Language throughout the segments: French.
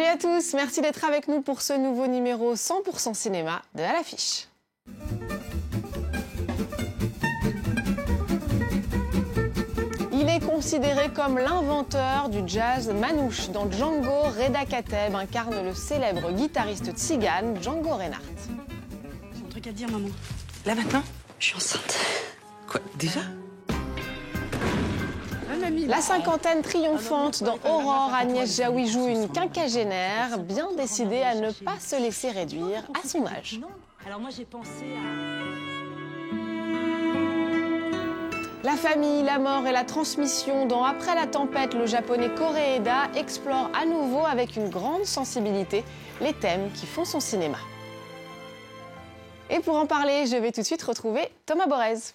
à tous, merci d'être avec nous pour ce nouveau numéro 100% cinéma de À l'affiche. Il est considéré comme l'inventeur du jazz manouche. Dans Django, Reda Kateb incarne le célèbre guitariste tzigane Django Reinhardt. J'ai un truc à te dire, maman. Là maintenant, je suis enceinte. Quoi, déjà ? La cinquantaine triomphante dans Aurore, Agnès Jaoui joue une quinquagénaire bien décidée à ne pas se laisser réduire à son âge. Non. Alors moi j'ai pensé à... La famille, la mort et la transmission dans Après la tempête, le japonais Koreeda explore à nouveau avec une grande sensibilité les thèmes qui font son cinéma. Et pour en parler, je vais tout de suite retrouver Thomas Borez.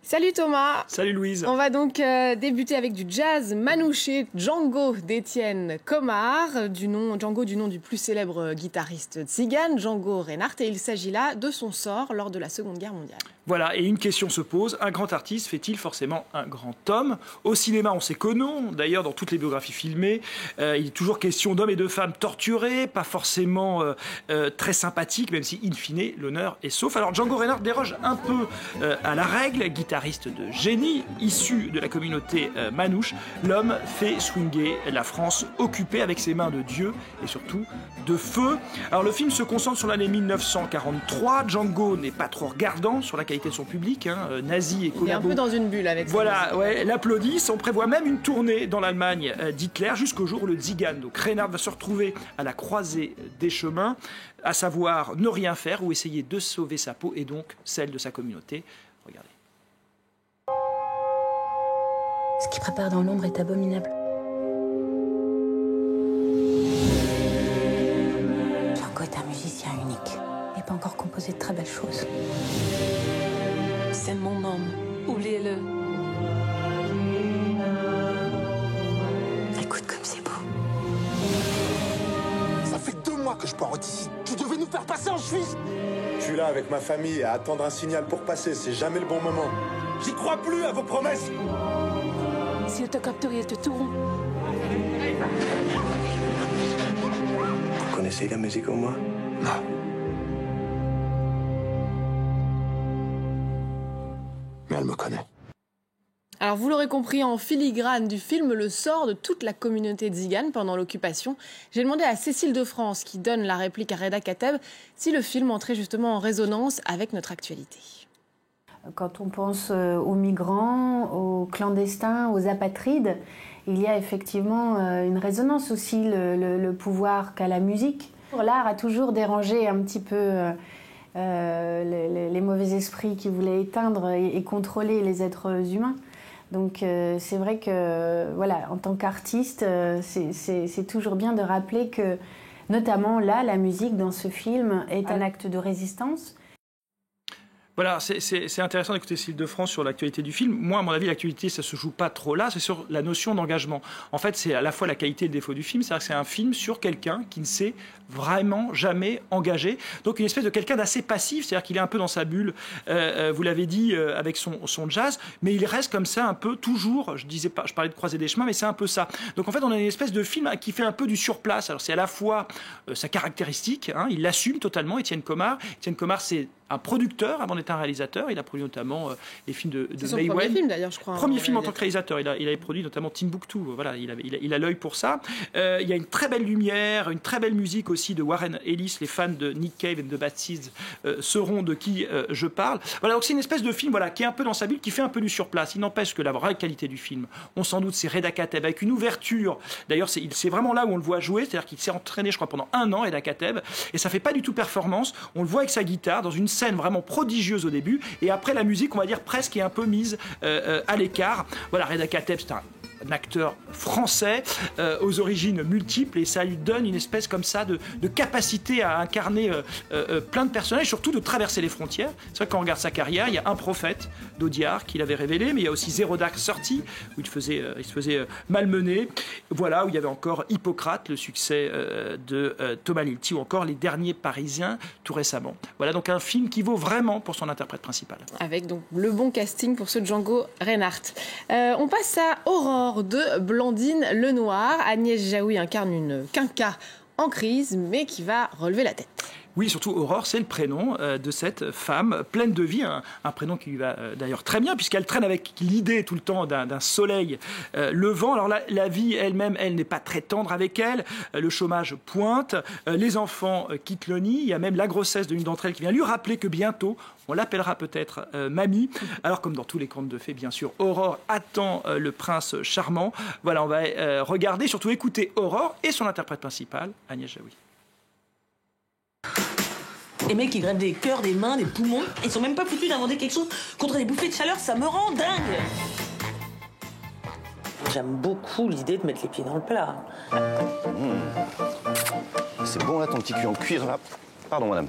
Salut Thomas. Salut Louise. On va donc débuter avec du jazz manouché, Django d'Étienne Comard, Django du nom du plus célèbre guitariste tzigane, Django Reinhardt, et il s'agit là de son sort lors de la Seconde Guerre mondiale. Voilà, et une question se pose, un grand artiste fait-il forcément un grand homme ? Au cinéma, on sait que non, d'ailleurs dans toutes les biographies filmées, il est toujours question d'hommes et de femmes torturés, pas forcément très sympathiques, même si in fine l'honneur est sauf. Alors Django Reinhardt déroge un peu à la règle, guitariste de génie, issu de la communauté manouche, l'homme fait swinguer la France occupée avec ses mains de Dieu et surtout de feu. Alors le film se concentre sur l'année 1943, Django n'est pas trop regardant sur la qualité de son public, nazi et collabo. Il est un peu dans une bulle avec ça. Voilà, ouais, l'applaudissent. On prévoit même une tournée dans l'Allemagne d'Hitler jusqu'au jour où le tzigane. Donc Reinhardt va se retrouver à la croisée des chemins, à savoir ne rien faire ou essayer de sauver sa peau et donc celle de sa communauté. Regardez. Ce qu'il prépare dans l'ombre est abominable. Django est un musicien unique. Il n'a pas encore composé de très belles choses. C'est mon homme. Oubliez-le. Écoute comme c'est beau. Ça fait 2 mois que je pars d'ici. Tu devais nous faire passer en Suisse. Je suis là avec ma famille à attendre un signal pour passer. C'est jamais le bon moment. J'y crois plus à vos promesses. S'il te capture, il te tourne. Vous connaissez la musique au moins ? Non. Mais elle me connaît. Alors vous l'aurez compris, en filigrane du film, le sort de toute la communauté tzigane pendant l'occupation. J'ai demandé à Cécile de France, qui donne la réplique à Reda Kateb, si le film entrait justement en résonance avec notre actualité. Quand on pense aux migrants, aux clandestins, aux apatrides, il y a effectivement une résonance aussi, le pouvoir qu'a la musique. L'art a toujours dérangé un petit peu les mauvais esprits qui voulaient éteindre et contrôler les êtres humains. Donc c'est vrai que, voilà, en tant qu'artiste, c'est toujours bien de rappeler que, notamment là, la musique dans ce film est un acte de résistance. Voilà, c'est intéressant d'écouter Cécile de France sur l'actualité du film. Moi, à mon avis, l'actualité, ça se joue pas trop là, c'est sur la notion d'engagement. En fait, c'est à la fois la qualité et le défaut du film, c'est-à-dire que c'est un film sur quelqu'un qui ne s'est vraiment jamais engagé. Donc une espèce de quelqu'un d'assez passif, c'est-à-dire qu'il est un peu dans sa bulle, vous l'avez dit, avec son jazz, mais il reste comme ça un peu toujours, je parlais de croiser des chemins, mais c'est un peu ça. Donc en fait, on a une espèce de film qui fait un peu du surplace. Alors c'est à la fois sa caractéristique, il l'assume totalement, Étienne Comard. Étienne Comard, c'est un producteur avant d'être un réalisateur. Il a produit notamment les films de C'est son Maïwenn. premier film d'ailleurs, je crois. Premier film en tant que réalisateur. Il avait produit notamment Timbuktu. Voilà, il a l'œil pour ça. Il y a une très belle lumière, une très belle musique aussi de Warren Ellis. Les fans de Nick Cave et de Bad Seeds sauront de qui je parle. Voilà, donc c'est une espèce de film qui est un peu dans sa bulle, qui fait un peu du surplace. Il n'empêche que la vraie qualité du film, on s'en doute, c'est Reda Kateb avec une ouverture. D'ailleurs, c'est vraiment là où on le voit jouer. C'est-à-dire qu'il s'est entraîné, je crois, pendant 1 an, Reda Kateb, et ça fait pas du tout performance. On le voit avec sa guitare dans une scène vraiment prodigieuse au début, et après la musique, on va dire presque est un peu mise à l'écart. Voilà, Reda Kateb, c'est un acteur français aux origines multiples, et ça lui donne une espèce comme ça de capacité à incarner plein de personnages, surtout de traverser les frontières. C'est vrai que quand on regarde sa carrière, il y a Un prophète, d'Audiard qu'il avait révélé, mais il y a aussi Zero Dark Thirty, où il se faisait malmener. Voilà, où il y avait encore Hippocrate, le succès de Thomas Lilti, ou encore Les Derniers Parisiens, tout récemment. Voilà donc un film qui vaut vraiment pour son interprète principal. Avec donc le bon casting pour ce Django Reinhardt. On passe à Aurore de Blandine Lenoir. Agnès Jaoui incarne une quinca en crise, mais qui va relever la tête. Oui, surtout Aurore, c'est le prénom de cette femme pleine de vie, un prénom qui lui va d'ailleurs très bien, puisqu'elle traîne avec l'idée tout le temps d'un soleil levant. Alors la vie elle-même, elle n'est pas très tendre avec elle, le chômage pointe, les enfants quittent le nid, il y a même la grossesse d'une d'entre elles qui vient lui rappeler que bientôt, on l'appellera peut-être mamie. Alors comme dans tous les contes de fées, bien sûr, Aurore attend le prince charmant. Voilà, on va regarder, surtout écouter Aurore et son interprète principal, Agnès Jaoui. Les mecs, ils grèvent des cœurs, des mains, des poumons. Ils sont même pas foutus d'inventer quelque chose contre les bouffées de chaleur. Ça me rend dingue. J'aime beaucoup l'idée de mettre les pieds dans le plat. C'est bon là, ton petit cul en cuir là. Pardon, madame.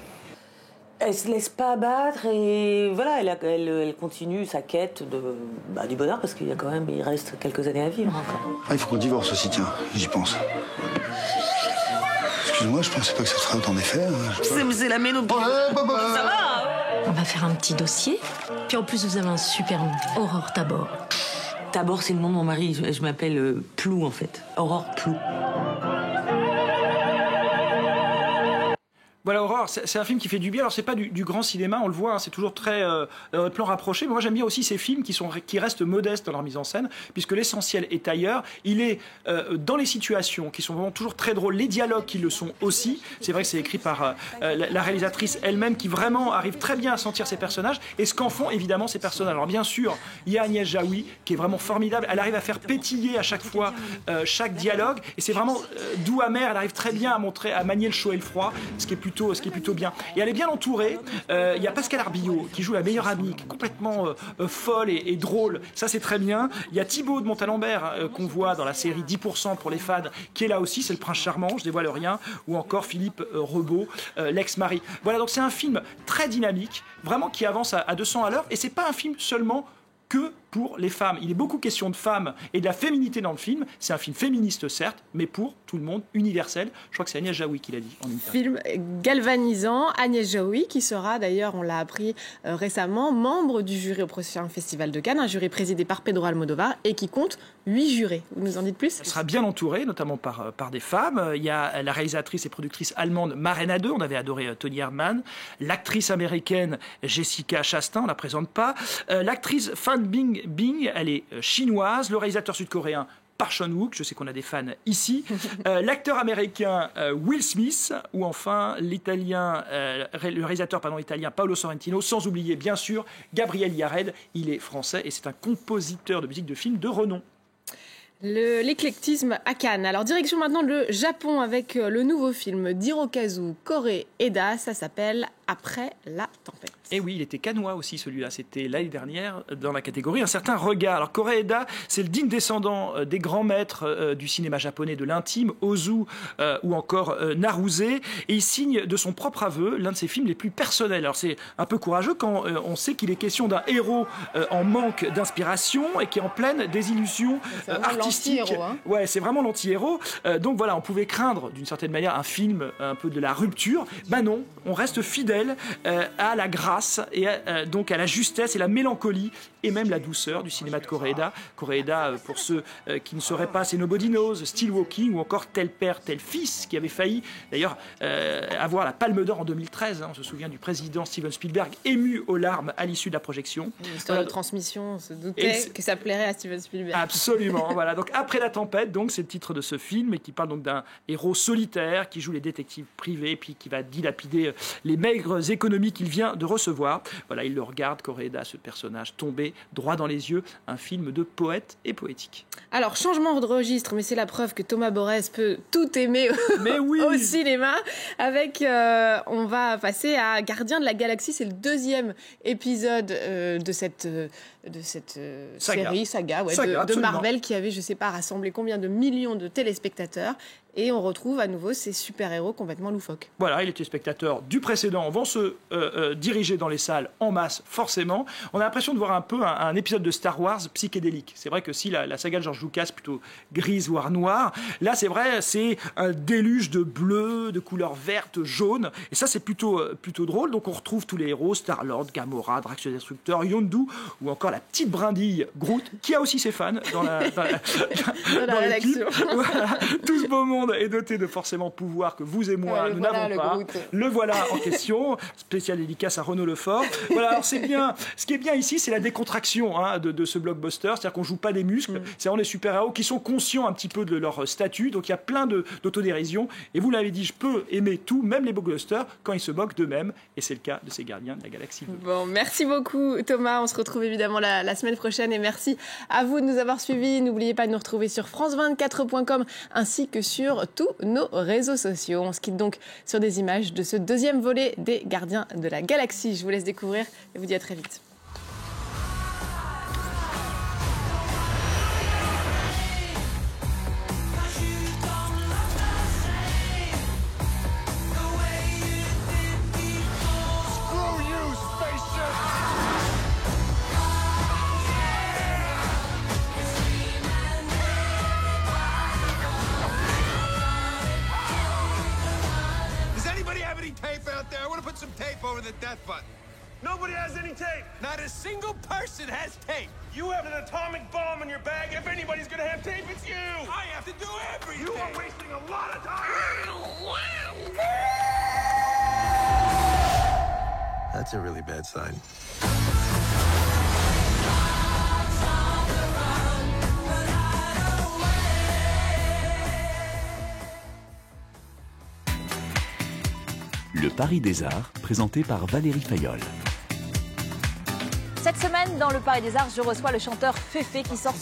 Elle se laisse pas abattre et voilà, elle continue sa quête du bonheur parce qu'il reste quelques années à vivre encore. Ah, il faut qu'on divorce aussi, tiens, j'y pense. Excuse-moi, je pensais pas que ça te ferait autant d'effet. C'est la méno. Ça va. On va faire un petit dossier. Puis en plus, vous avez un super nom. Aurore Tabor. Tabor, c'est le nom de mon mari. Je m'appelle Plou, en fait. Aurore Plou. Voilà, Aurore, c'est un film qui fait du bien. Alors, c'est pas du grand cinéma, on le voit, hein, c'est toujours très plan rapproché. Mais moi, j'aime bien aussi ces films qui restent modestes dans leur mise en scène, puisque l'essentiel est ailleurs. Il est dans les situations qui sont vraiment toujours très drôles, les dialogues qui le sont aussi. C'est vrai que c'est écrit par la réalisatrice elle-même, qui vraiment arrive très bien à sentir ses personnages et ce qu'en font évidemment ces personnages. Alors, bien sûr, il y a Agnès Jaoui qui est vraiment formidable. Elle arrive à faire pétiller à chaque fois chaque dialogue, et c'est vraiment doux, amer. Elle arrive très bien à manier le chaud et le froid, ce qui est plutôt bien. Et elle est bien entourée. Il y a Pascal Arbillot qui joue la meilleure amie, qui est complètement folle et drôle. Ça, c'est très bien. Il y a Thibaut de Montalembert qu'on voit dans la série 10% pour les fans, qui est là aussi. C'est le prince charmant, je dévoile rien. Ou encore Philippe Rebaud, l'ex-mari. Voilà, donc c'est un film très dynamique, vraiment qui avance à 200 à l'heure. Et c'est pas un film seulement que pour les femmes. Il est beaucoup question de femmes et de la féminité dans le film. C'est un film féministe, certes, mais pour tout le monde, universel. Je crois que c'est Agnès Jaoui qui l'a dit en interview. Film galvanisant. Agnès Jaoui, qui sera d'ailleurs, on l'a appris récemment, membre du jury au prochain Festival de Cannes, un jury présidé par Pedro Almodovar et qui compte 8 jurés. Vous nous en dites plus ? Elle sera bien entourée, notamment par des femmes. Il y a la réalisatrice et productrice allemande Marina II, on avait adoré Tony Erdmann. L'actrice américaine Jessica Chastain, on ne la présente pas. L'actrice Fan Bing, elle est chinoise. Le réalisateur sud-coréen Park Chan-wook, je sais qu'on a des fans ici. L'acteur américain Will Smith, ou enfin le réalisateur italien Paolo Sorrentino, sans oublier bien sûr Gabriel Yared. Il est français et c'est un compositeur de musique de film de renom. L'éclectisme à Cannes. Alors, direction maintenant le Japon avec le nouveau film d'Hirokazu Koreeda. Ça s'appelle Après la tempête. Et oui, il était cannois aussi celui-là. C'était l'année dernière dans la catégorie Un certain regard. Alors Koreeda, c'est le digne descendant des grands maîtres du cinéma japonais de l'intime, Ozu ou encore Naruse. Et il signe de son propre aveu l'un de ses films les plus personnels. Alors c'est un peu courageux quand on sait qu'il est question d'un héros en manque d'inspiration et qui est en pleine désillusion artistique. Hein. Ouais, c'est vraiment l'anti-héros. Donc voilà, on pouvait craindre d'une certaine manière un film un peu de la rupture. Ben non, on reste fidèle à la grâce et donc à la justesse et la mélancolie et même la douceur du cinéma de Koreeda. Koreeda, pour ceux qui ne sauraient pas, c'est Nobody Knows, Still Walking ou encore Tel père, tel fils, qui avait failli d'ailleurs avoir la Palme d'Or en 2013. Hein. On se souvient du président Steven Spielberg ému aux larmes à l'issue de la projection. Une histoire de transmission, on se doutait que ça plairait à Steven Spielberg. Absolument. Voilà. Donc Après la tempête, donc c'est le titre de ce film et qui parle donc d'un héros solitaire qui joue les détectives privés puis qui va dilapider les maigres économies qu'il vient de recevoir. Voilà, il le regarde, Koreeda, ce personnage tombé droit dans les yeux, un film de poète et poétique. Alors, changement de registre, mais c'est la preuve que Thomas Borès peut tout aimer mais oui. au cinéma. Avec, on va passer à Gardiens de la Galaxie, c'est le deuxième épisode de de cette saga de Marvel qui avait, je sais pas, rassemblé combien de millions de téléspectateurs. Et on retrouve à nouveau ces super-héros complètement loufoques. Voilà, et les téléspectateurs du précédent vont se diriger dans les salles en masse, forcément. On a l'impression de voir un peu un épisode de Star Wars psychédélique. C'est vrai que si la saga de George Lucas, plutôt grise, voire noire, là, c'est vrai, c'est un déluge de bleu, de couleurs vertes, jaunes. Et ça, c'est plutôt drôle. Donc, on retrouve tous les héros, Star-Lord, Gamora, Drax le Destructeur, Yondu, ou encore la petite brindille Groot, qui a aussi ses fans dans la rédaction. Voilà, tout ce beau monde est doté de forcément pouvoirs que vous et moi, nous n'avons pas. Le voilà en question. Spécial dédicace à Renaud Lefort. Voilà, alors c'est bien. Ce qui est bien ici, c'est la décontraction de ce blockbuster. C'est-à-dire qu'on joue pas des muscles. C'est vraiment des super-héros qui sont conscients un petit peu de leur statut. Donc il y a plein d'autodérision. Et vous l'avez dit, je peux aimer tout, même les blockbusters, quand ils se moquent d'eux-mêmes. Et c'est le cas de ces Gardiens de la Galaxie 2. Bon, merci beaucoup Thomas. On se retrouve évidemment la semaine prochaine. Et merci à vous de nous avoir suivis. N'oubliez pas de nous retrouver sur france24.com ainsi que sur tous nos réseaux sociaux. On se quitte donc sur des images de ce deuxième volet des Gardiens de la Galaxie. Je vous laisse découvrir et vous dis à très vite. Tape out there. I want to put some tape over the death button. Nobody has any tape. Not a single person has tape. You have an atomic bomb in your bag. If anybody's gonna have tape, it's you. I have to do everything. You are wasting a lot of time. That's a really bad sign. Le Paris des Arts, présenté par Valérie Fayolle. Cette semaine, dans le Paris des Arts, je reçois le chanteur Féfé qui sort